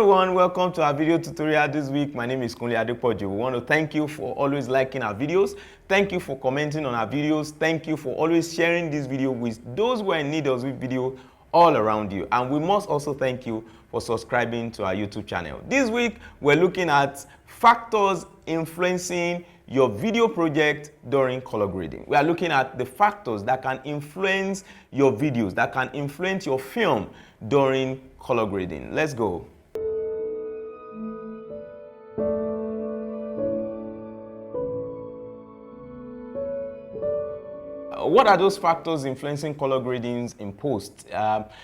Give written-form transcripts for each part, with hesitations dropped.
everyone, welcome to our video tutorial this week. My name is Kunle Adepoju. We want to thank you for always liking our videos. Thank you for commenting on our videos. Thank you for always sharing this video with those who are in need of this video all around you. And we must also thank you for subscribing to our YouTube channel. This week, we're looking at factors influencing your video project during color grading. We are looking at the factors that can influence your videos, that can influence your film during color grading. Let's go. What are those factors influencing color gradings in post?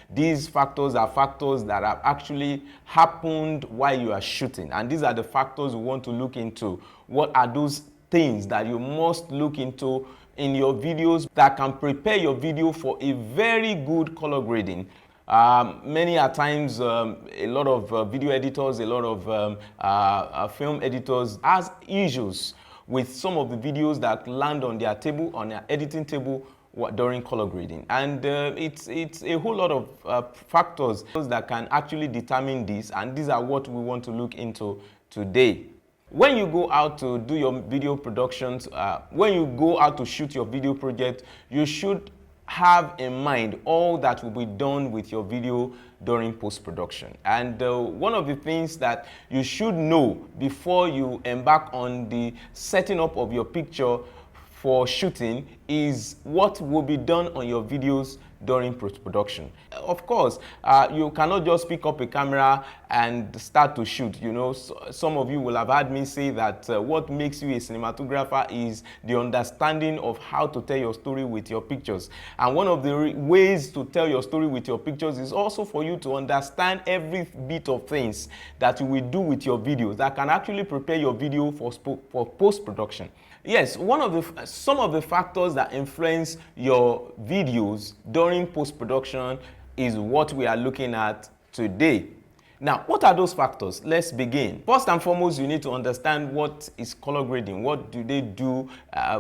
These factors are factors that have actually happened while you are shooting, and these are the factors we want to look into. What are those things that you must look into in your videos that can prepare your video for a very good color grading? Many a times, a lot of video editors, a lot of film editors has issues with some of the videos that land on their table, on their editing table during color grading. And it's a whole lot of factors that can actually determine this, and these are what we want to look into today. When you go out to do your video productions, when you go out to shoot your video project, you should have in mind all that will be done with your video during post-production. And one of the things that you should know before you embark on the setting up of your picture for shooting is what will be done on your videos during post-production. Of course, you cannot just pick up a camera and start to shoot. You know, some of you will have heard me say that what makes you a cinematographer is the understanding of how to tell your story with your pictures. And one of the ways to tell your story with your pictures is also for you to understand every bit of things that you will do with your videos that can actually prepare your video for post-production. Yes, some of the factors that influence your videos during post-production is what we are looking at today. Now, what are those factors? Let's begin. First and foremost, you need to understand what is color grading. What do they do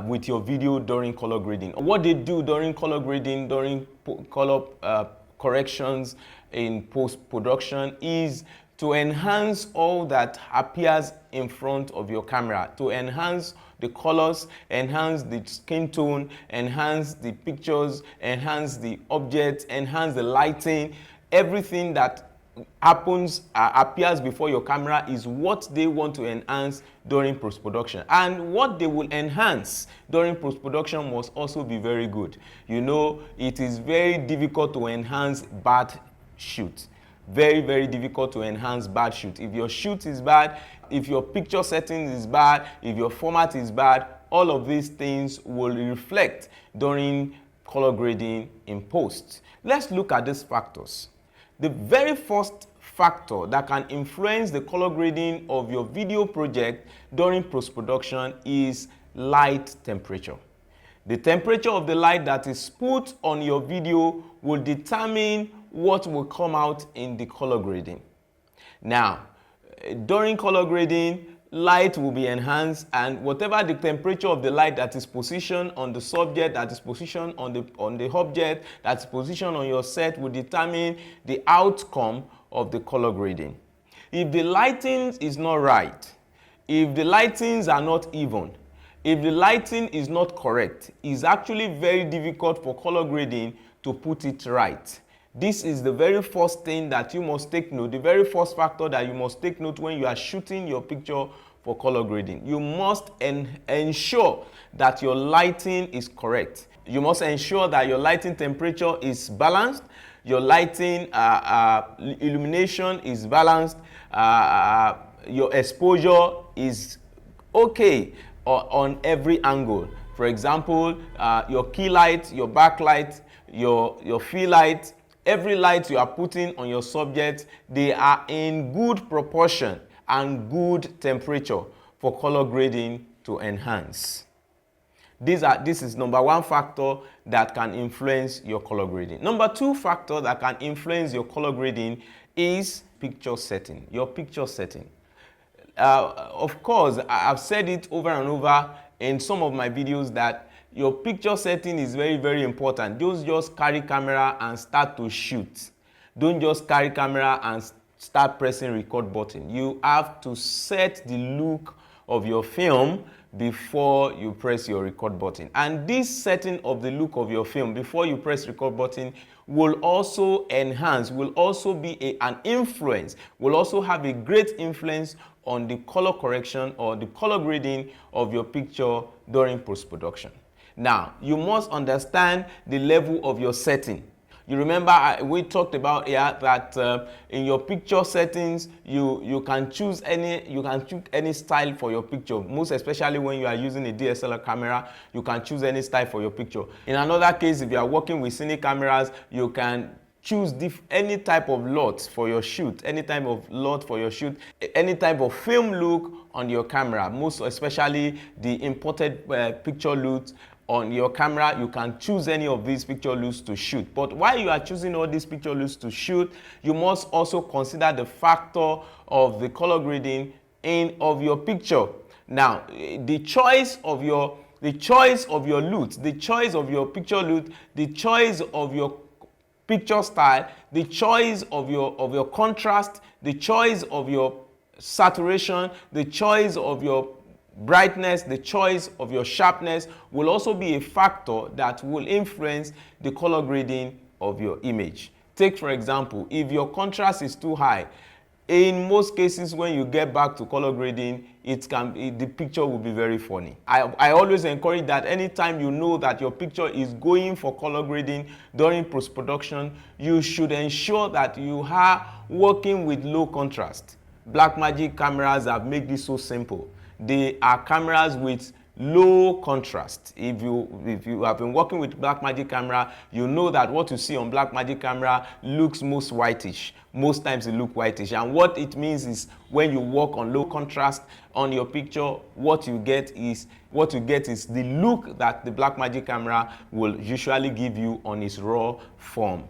with your video during color grading? What they do during color grading, during color corrections in post-production is to enhance all that appears in front of your camera, to enhance the colors, enhance the skin tone, enhance the pictures, enhance the objects, enhance the lighting. Everything that appears before your camera is what they want to enhance during post-production. And what they will enhance during post-production must also be very good. You know, it is very difficult to enhance bad shoot. Very, very difficult to enhance bad shoot. If your shoot is bad, if your picture setting is bad, if your format is bad, all of these things will reflect during color grading in post. Let's look at these factors. The very first factor that can influence the color grading of your video project during post-production is light temperature. The temperature of the light that is put on your video will determine what will come out in the color grading. Now, during color grading, light will be enhanced, and whatever the temperature of the light that is positioned on the subject, that is positioned on the object, that is positioned on your set will determine the outcome of the color grading. If the lighting is not right, if the lightings are not even, if the lighting is not correct, it's actually very difficult for color grading to put it right. This is the very first thing that you must take note, the very first factor that you must take note when you are shooting your picture for color grading. You must ensure that your lighting is correct. You must ensure that your lighting temperature is balanced, your lighting illumination is balanced, your exposure is okay on every angle. For example, your key light, your backlight, your fill light, every light you are putting on your subject, they are in good proportion and good temperature for color grading to enhance. This is number one factor that can influence your color grading. Number two factor that can influence your color grading is picture setting, your picture setting. Of course, I've said it over and over in some of my videos that your picture setting is very, very important. Don't just carry camera and start to shoot. Don't just carry camera and start pressing record button. You have to set the look of your film before you press your record button. And this setting of the look of your film before you press record button will also enhance, will also be an influence, will also have a great influence on the color correction or the color grading of your picture during post-production. Now, you must understand the level of your setting. You remember we talked about here that in your picture settings, you can choose any style for your picture. Most especially when you are using a DSLR camera, you can choose any style for your picture. In another case, if you are working with cine cameras, you can choose any type of LUT for your shoot, any type of LUT for your shoot, any type of film look on your camera. Most especially the imported picture LUT on your camera, you can choose any of these picture looks to shoot. But while you are choosing all these picture looks to shoot, you must also consider the factor of the color grading of your picture. Now, the choice of your LUT, the choice of your picture LUT, the choice of your picture style, the choice of your contrast, the choice of your saturation, the choice of your brightness, the choice of your sharpness will also be a factor that will influence the color grading of your image. Take for example, if your contrast is too high, in most cases when you get back to color grading, the picture will be very funny. I always encourage that anytime you know that your picture is going for color grading during post-production, you should ensure that you are working with low contrast. Blackmagic cameras have made this so simple. They are cameras with low contrast. If you have been working with Blackmagic camera, you know that what you see on Blackmagic camera looks most whitish. Most times it looks whitish. And what it means is when you work on low contrast on your picture, what you get is the look that the Blackmagic camera will usually give you on its raw form.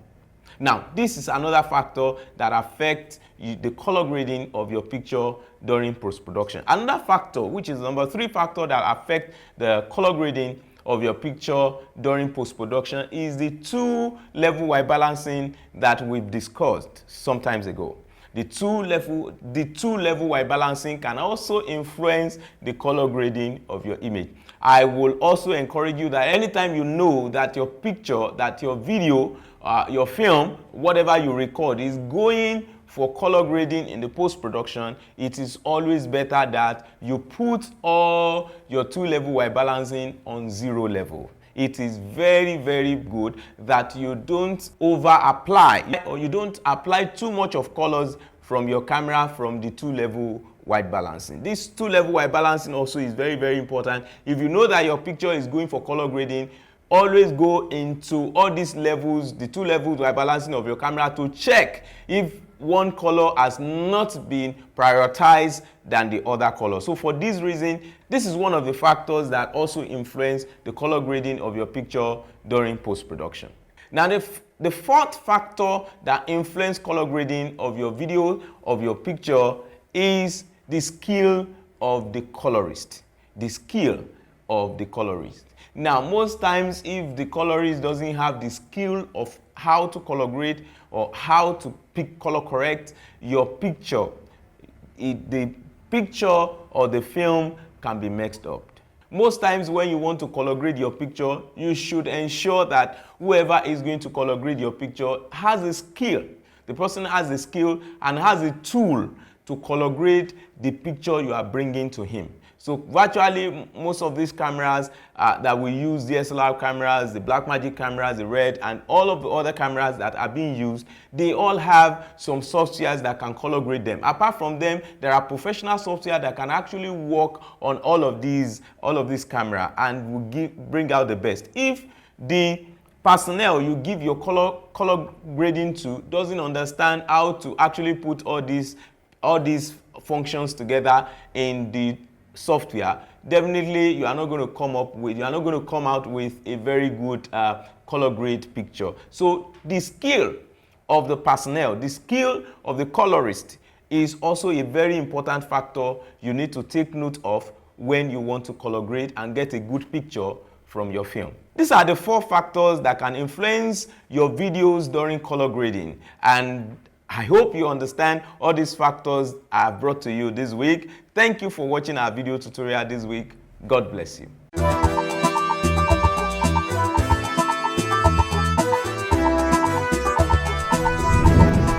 Now, this is another factor that affects the color grading of your picture during post-production. Another factor, which is number 3 factor that affects the color grading of your picture during post-production, is the two-level white balancing that we've discussed some times ago. The two-level white balancing can also influence the color grading of your image. I will also encourage you that anytime you know that your picture, that your video, your film, whatever you record is going for color grading in the post-production, it is always better that you put all your two-level white balancing on 0 level. It is very, very good that you don't over-apply or you don't apply too much of colors from your camera from the two-level white balancing. This two-level white balancing also is very, very important. If you know that your picture is going for color grading, always go into all these levels, the two levels white balancing of your camera, to check if one color has not been prioritized than the other color. So for this reason, this is one of the factors that also influence the color grading of your picture during post-production. Now, the fourth factor that influences color grading of your video, of your picture, is the skill of the colorist. The skill of the colorist. Now, most times, if the colorist doesn't have the skill of how to color grade or how to color correct your picture, the picture or the film can be mixed up. Most times when you want to color grade your picture, you should ensure that whoever is going to color grade your picture has a skill. The person has a skill and has a tool to color grade the picture you are bringing to him. So virtually most of these cameras that we use, DSLR cameras, the Blackmagic cameras, the Red, and all of the other cameras that are being used, they all have some softwares that can color grade them. Apart from them, there are professional software that can actually work on all of these camera and will bring out the best. If the personnel you give your color grading to doesn't understand how to actually put all these functions together in the software, definitely you are not going to come out with a very good color grade picture. So the skill of the personnel, the skill of the colorist is also a very important factor you need to take note of when you want to color grade and get a good picture from your film. These are the 4 factors that can influence your videos during color grading, and I hope you understand all these factors I've brought to you this week. Thank you for watching our video tutorial this week. God bless you.